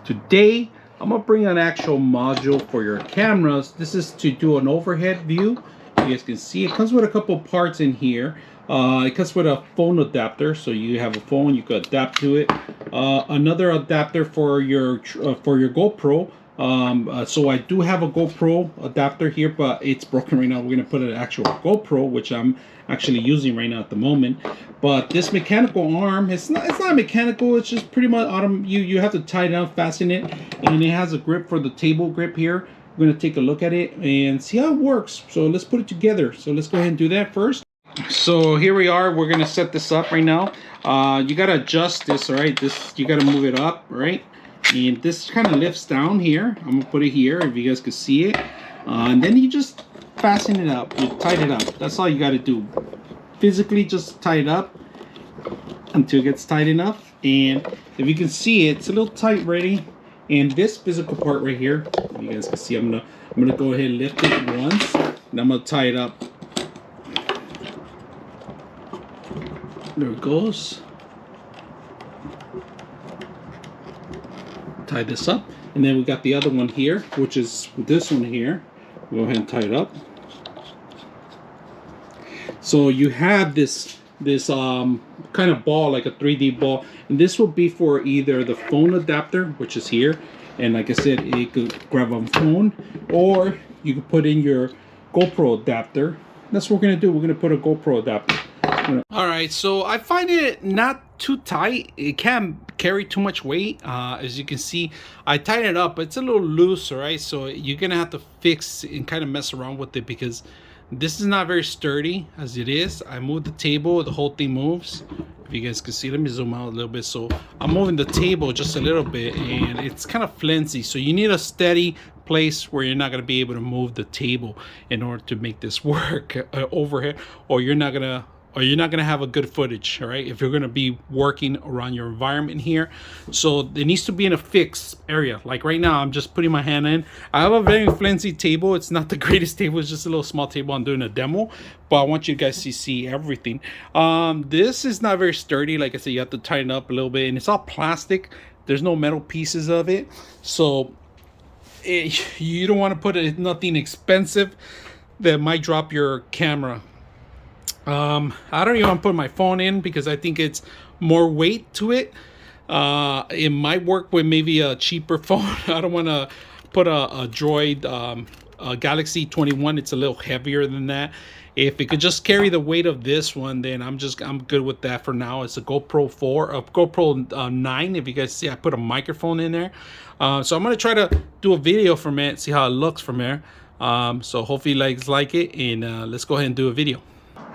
Today I'm gonna bring an actual module for your cameras. This is to do an overhead view. You guys can see it comes with a couple parts in here. It comes with a phone adapter, so you have a phone, you could adapt to it. Another adapter for your GoPro. So I do have a GoPro adapter here, but it's broken right now. We're gonna put an actual GoPro, which I'm actually using right now at the moment. But this mechanical arm, it's not mechanical, it's just pretty much you have to tie it down, fasten it, and it has a grip for the table grip here. We're gonna take a look at it and see how it works. So let's put it together. So let's go ahead and do that first. So here we are. We're gonna set this up right now. You gotta adjust this, all right? You gotta move it up, right? And this kind of lifts down here. I'm gonna put it here if you guys can see it. And then you just fasten it up. You tighten it up. That's all you gotta do. Physically, just tie it up until it gets tight enough. And if you can see it, it's a little tight already. And this physical part right here, if you guys can see, I'm gonna go ahead and lift it once, and I'm gonna tie it up. There it goes. Tie this up, and then we got the other one here, which is this one here. Go ahead and tie it up. So you have this kind of ball, like a 3D ball, and this will be for either the phone adapter, which is here, and like I said, you could grab a phone, or you could put in your GoPro adapter. That's what we're gonna do. We're gonna put a GoPro adapter. All right, so I find it not too tight. It can't carry too much weight. As you can see, I tighten it up, but it's a little loose, all right? So you're gonna have to fix and kind of mess around with it because this is not very sturdy as it is. I move the table, the whole thing moves. If you guys can see, let me zoom out a little bit. So I'm moving the table just a little bit, and it's kind of flimsy. So you need a steady place where you're not going to be able to move the table in order to make this work overhead, or you're not gonna have a good footage, all right, if you're gonna be working around your environment here. So it needs to be in a fixed area. Like right now, I'm just putting my hand in. I have a very flimsy table. It's not the greatest table, it's just a little small table. I'm doing a demo, but I want you guys to see everything. This is not very sturdy. Like I said, you have to tighten up a little bit, and it's all plastic. There's no metal pieces of it. So you don't want to put nothing expensive that might drop your camera. I don't even want to put my phone in because I think it's more weight to it. It might work with maybe a cheaper phone. I don't want to put a Droid a Galaxy 21. It's a little heavier than that. If it could just carry the weight of this one, then I'm good with that for now. It's a GoPro 4, a GoPro 9. If you guys see, I put a microphone in there. So I'm gonna try to do a video from it, see how it looks from there. So hopefully you guys like it, and let's go ahead and do a video.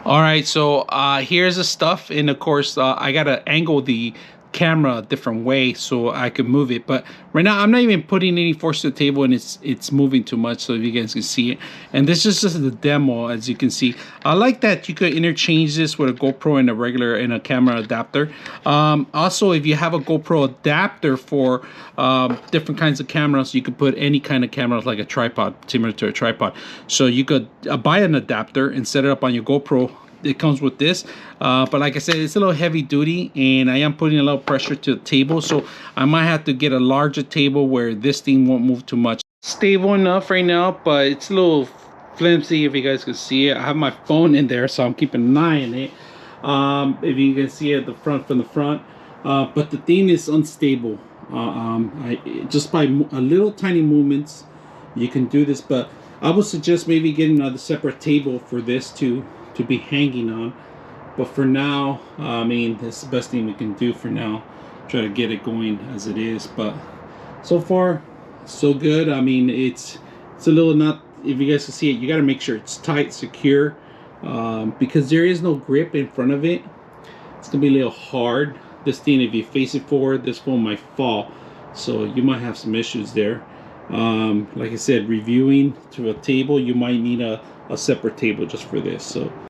All right, so here's the stuff, and of course I gotta angle the camera a different way so I can move it, but right now I'm not even putting any force to the table, and it's moving too much, so if you guys can see it. And this is just the demo. As you can see, I like that you could interchange this with a GoPro and a camera adapter. Also, if you have a GoPro adapter for different kinds of cameras, you could put any kind of cameras, like a tripod, similar to a tripod. So you could buy an adapter and set it up on your GoPro. It comes with this, but like I said, it's a little heavy duty, and I am putting a little pressure to the table, so I might have to get a larger table where this thing won't move too much. Stable enough right now, but it's a little flimsy. If you guys can see it, I have my phone in there, so I'm keeping an eye on it. If you can see it from the front, but the thing is unstable. Just by a little tiny movements you can do this, but I would suggest maybe getting another separate table for this to be hanging on. But for now, I mean, that's the best thing we can do for now. Try to get it going as it is, but so far so good. I mean, it's a little not, if you guys can see it, you got to make sure it's tight, secure, because there is no grip in front of it. It's gonna be a little hard. This thing, if you face it forward, this phone might fall, so you might have some issues there. Like I said, reviewing to a table, you might need a separate table just for this. So